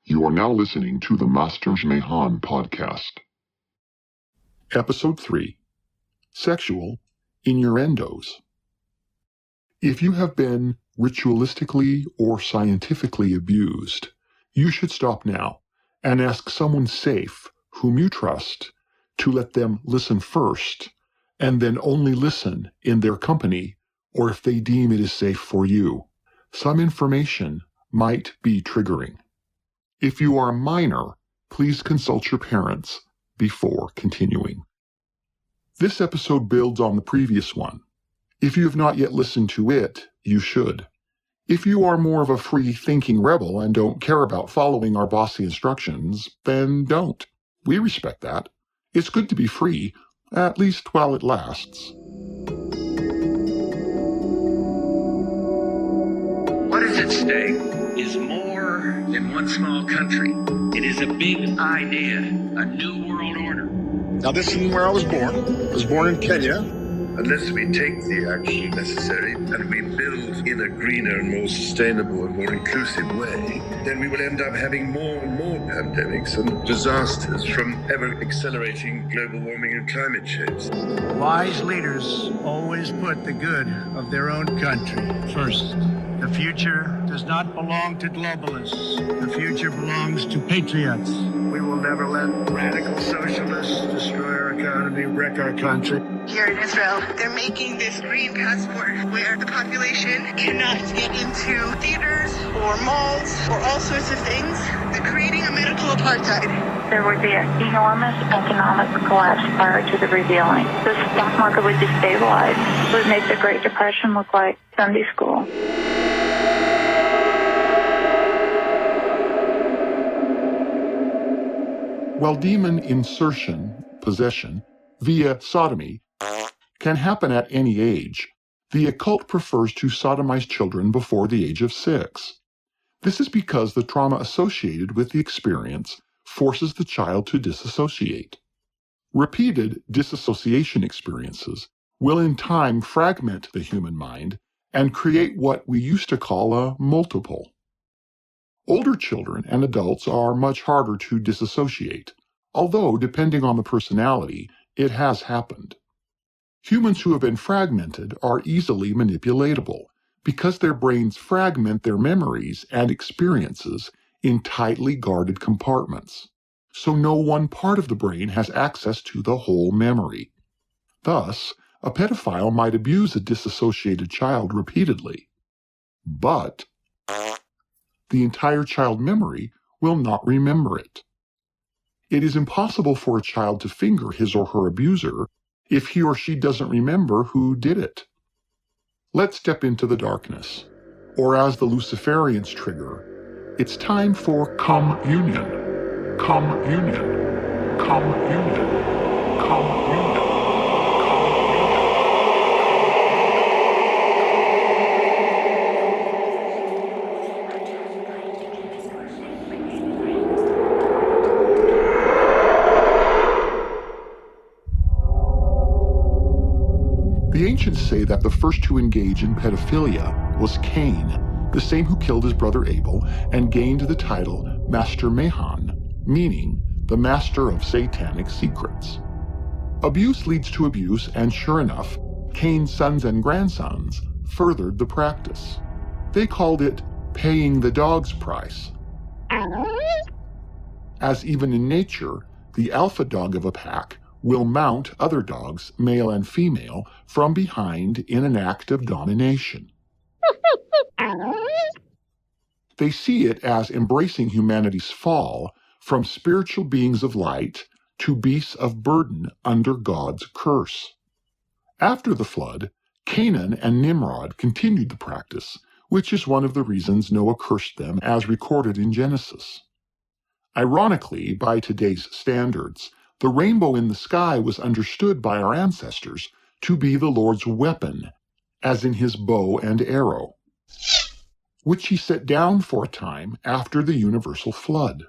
You are now listening to the Masters Mahan podcast. Episode 3. Sexual Innuendos. If you have been ritualistically or scientifically abused, you should stop now and ask someone safe whom you trust to let them listen first, and then only listen in their company or if they deem it is safe for you. Some information might be triggering. If you are a minor, please consult your parents before continuing. This episode builds on the previous one. If you have not yet listened to it, you should. If you are more of a free-thinking rebel and don't care about following our bossy instructions, then don't. We respect that. It's good to be free, at least while it lasts. What is at stake is more than one small country. It is a big idea, a new world order. Now, this isn't where I was born. I was born in Kenya. Unless we take the action necessary and we build in a greener and more sustainable and more inclusive way, then we will end up having more and more pandemics and disasters from ever-accelerating global warming and climate change. Wise leaders always put the good of their own country first. The future does not belong to globalists. The future belongs to patriots. We will never let radical socialists destroy our economy, wreck our country. Here in Israel, they're making this green passport where the population cannot get into theaters or malls or all sorts of things. They're creating a medical apartheid. There would be an enormous economic collapse prior to the revealing. The stock market would destabilize. It would make the Great Depression look like Sunday school. While demon insertion, possession, via sodomy, can happen at any age, the occult prefers to sodomize children before the age of 6. This is because the trauma associated with the experience forces the child to disassociate. Repeated disassociation experiences will in time fragment the human mind and create what we used to call a multiple. Older children and adults are much harder to disassociate, although, depending on the personality, it has happened. Humans who have been fragmented are easily manipulatable because their brains fragment their memories and experiences in tightly guarded compartments, so no one part of the brain has access to the whole memory. Thus, a pedophile might abuse a disassociated child repeatedly, but the entire child memory will not remember it. It is impossible for a child to finger his or her abuser if he or she doesn't remember who did it. Let's step into the darkness, or as the Luciferians trigger, it's time for communion, communion, communion, communion. The ancients say that the first to engage in pedophilia was Cain, the same who killed his brother Abel and gained the title Master Mahan, meaning the master of satanic secrets. Abuse leads to abuse, and sure enough, Cain's sons and grandsons furthered the practice. They called it paying the dog's price. As even in nature, the alpha dog of a pack will mount other dogs, male and female, from behind in an act of domination. They see it as embracing humanity's fall from spiritual beings of light to beasts of burden under God's curse. After the flood, Canaan and Nimrod continued the practice, which is one of the reasons Noah cursed them as recorded in Genesis. Ironically, by today's standards, the rainbow in the sky was understood by our ancestors to be the Lord's weapon, as in his bow and arrow, which he set down for a time after the universal flood.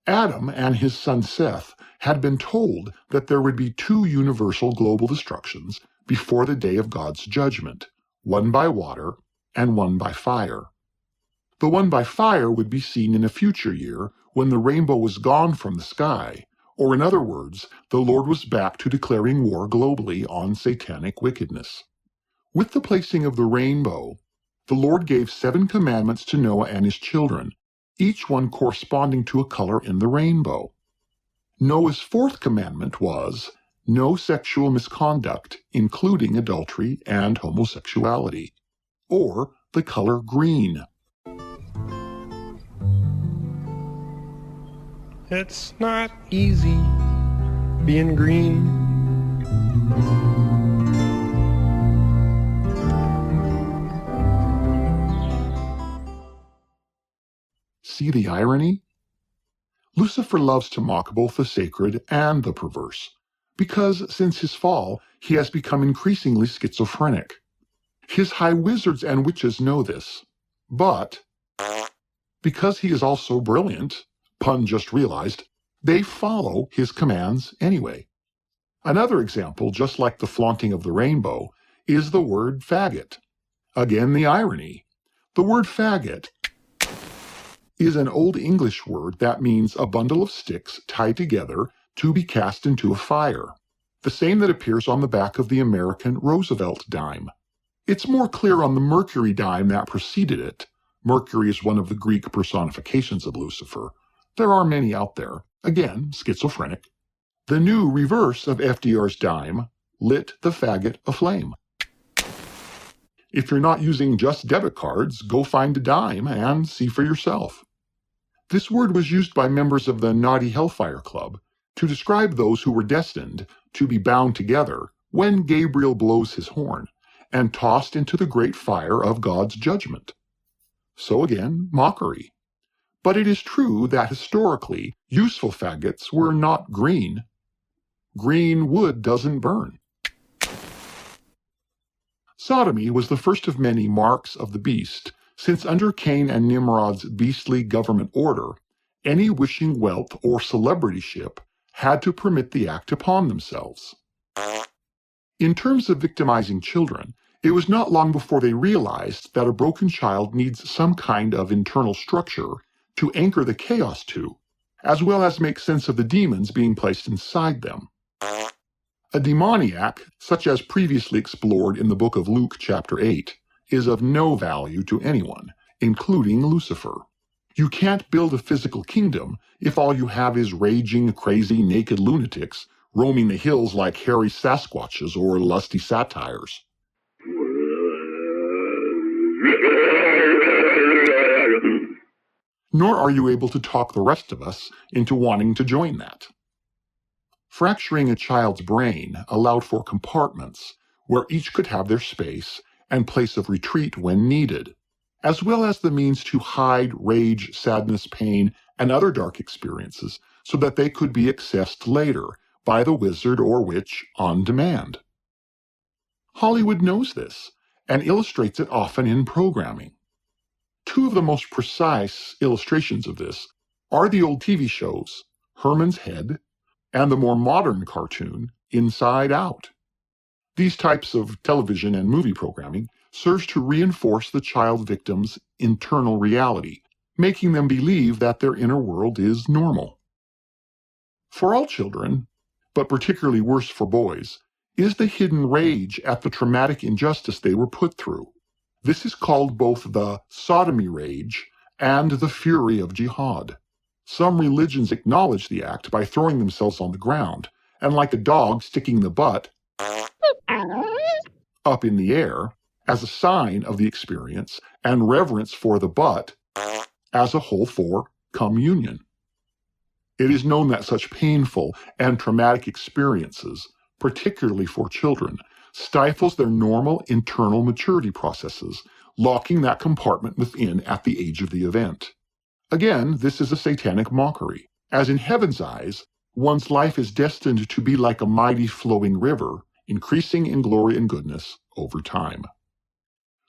Adam and his son Seth had been told that there would be 2 universal global destructions before the day of God's judgment, one by water and one by fire. The one by fire would be seen in a future year when the rainbow was gone from the sky, or in other words, the Lord was back to declaring war globally on satanic wickedness. With the placing of the rainbow, the Lord gave 7 commandments to Noah and his children, each one corresponding to a color in the rainbow. Noah's 4th commandment was, no sexual misconduct, including adultery and homosexuality, or the color green. It's not easy being green. See the irony? Lucifer loves to mock both the sacred and the perverse, because since his fall, he has become increasingly schizophrenic. His high wizards and witches know this, but because he is also brilliant, pun just realized, they follow his commands anyway. Another example, just like the flaunting of the rainbow, is the word faggot. Again, the irony. The word faggot is an Old English word that means a bundle of sticks tied together to be cast into a fire, the same that appears on the back of the American Roosevelt dime. It's more clear on the Mercury dime that preceded it. Mercury is one of the Greek personifications of Lucifer. There are many out there, again, schizophrenic. The new reverse of FDR's dime lit the faggot aflame. If you're not using just debit cards, go find a dime and see for yourself. This word was used by members of the Naughty Hellfire Club to describe those who were destined to be bound together when Gabriel blows his horn and tossed into the great fire of God's judgment. So again, mockery. But it is true that historically, useful faggots were not green. Green wood doesn't burn. Sodomy was the first of many marks of the beast, since under Cain and Nimrod's beastly government order, any wishing wealth or celebrityship had to permit the act upon themselves. In terms of victimizing children, it was not long before they realized that a broken child needs some kind of internal structure to anchor the chaos to, as well as make sense of the demons being placed inside them. A demoniac, such as previously explored in the book of Luke chapter 8, is of no value to anyone, including Lucifer. You can't build a physical kingdom if all you have is raging, crazy, naked lunatics roaming the hills like hairy Sasquatches or lusty satyrs. Nor are you able to talk the rest of us into wanting to join that. Fracturing a child's brain allowed for compartments where each could have their space and place of retreat when needed, as well as the means to hide rage, sadness, pain, and other dark experiences so that they could be accessed later by the wizard or witch on demand. Hollywood knows this and illustrates it often in programming. Two of the most precise illustrations of this are the old TV shows Herman's Head and the more modern cartoon Inside Out. These types of television and movie programming serves to reinforce the child victim's internal reality, making them believe that their inner world is normal. For all children, but particularly worse for boys, is the hidden rage at the traumatic injustice they were put through. This is called both the sodomy rage and the fury of jihad. Some religions acknowledge the act by throwing themselves on the ground, and like a dog sticking the butt up in the air as a sign of the experience and reverence for the butt as a whole for communion. It is known that such painful and traumatic experiences, particularly for children, stifles their normal internal maturity processes, locking that compartment within at the age of the event. Again, this is a satanic mockery, as in heaven's eyes, one's life is destined to be like a mighty flowing river, increasing in glory and goodness over time.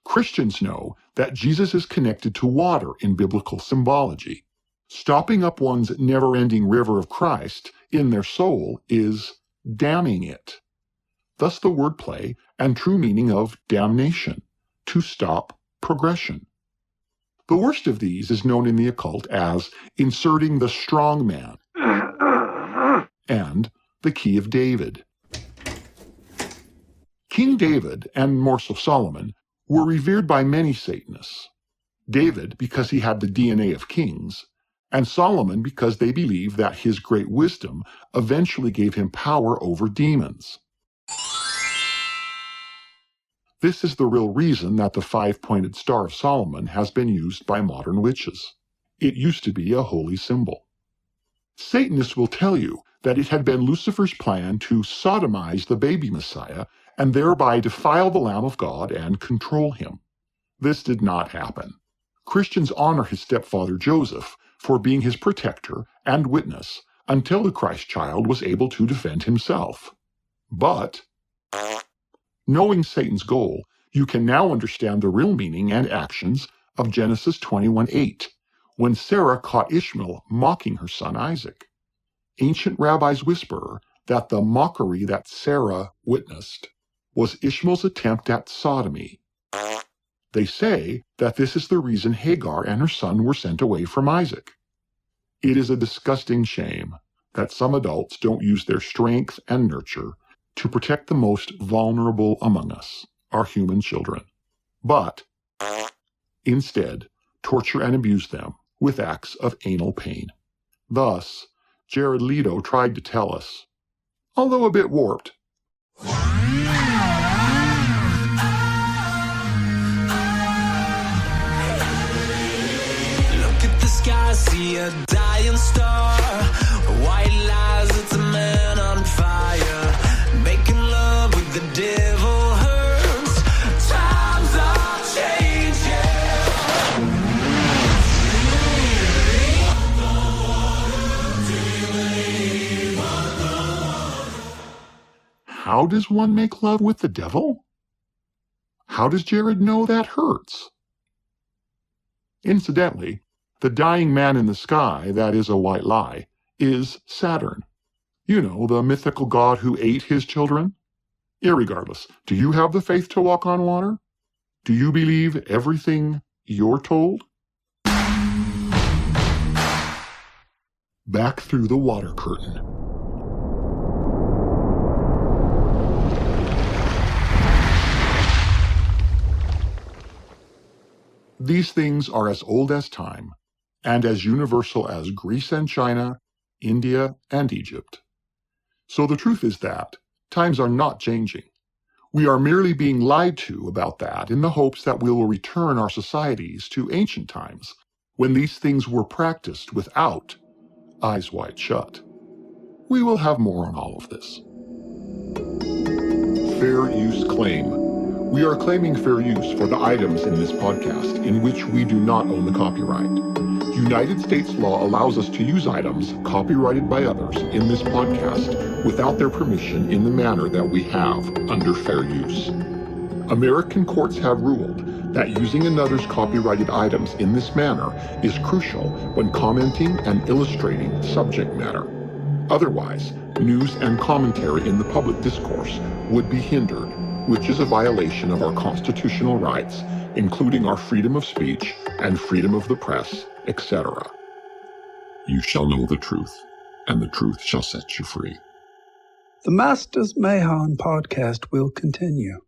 Christians know that Jesus is connected to water in biblical symbology. Stopping up one's never-ending river of Christ in their soul is damming it. Thus the wordplay and true meaning of damnation, to stop progression. The worst of these is known in the occult as inserting the strong man and the key of David. King David, and more so Solomon, were revered by many Satanists. David because he had the DNA of kings, and Solomon because they believed that his great wisdom eventually gave him power over demons. This is the real reason that the five-pointed Star of Solomon has been used by modern witches. It used to be a holy symbol. Satanists will tell you that it had been Lucifer's plan to sodomize the baby Messiah and thereby defile the Lamb of God and control him. This did not happen. Christians honor his stepfather Joseph for being his protector and witness until the Christ child was able to defend himself. But, knowing Satan's goal, you can now understand the real meaning and actions of Genesis 21:8, when Sarah caught Ishmael mocking her son Isaac. Ancient rabbis whisper that the mockery that Sarah witnessed was Ishmael's attempt at sodomy. They say that this is the reason Hagar and her son were sent away from Isaac. It is a disgusting shame that some adults don't use their strength and nurture to protect the most vulnerable among us, our human children, but instead torture and abuse them with acts of anal pain. Thus, Jared Leto tried to tell us, although a bit warped. I see a dying star, white lies, it's a man on fire, making love with the devil hurts, times are changing. How does one make love with the devil? How does Jared know that hurts? Incidentally, the dying man in the sky, that is a white lie, is Saturn. You know, the mythical god who ate his children? Irregardless, do you have the faith to walk on water? Do you believe everything you're told? Back through the water curtain. These things are as old as time, and as universal as Greece and China, India and Egypt. So the truth is that times are not changing. We are merely being lied to about that in the hopes that we will return our societies to ancient times, when these things were practiced without eyes wide shut. We will have more on all of this. Fair use claim. We are claiming fair use for the items in this podcast in which we do not own the copyright. United States law allows us to use items copyrighted by others in this podcast without their permission in the manner that we have under fair use. American courts have ruled that using another's copyrighted items in this manner is crucial when commenting and illustrating subject matter. Otherwise, news and commentary in the public discourse would be hindered, which is a violation of our constitutional rights, including our freedom of speech and freedom of the press, etc. You shall know the truth, and the truth shall set you free. The Masters Mahan podcast will continue.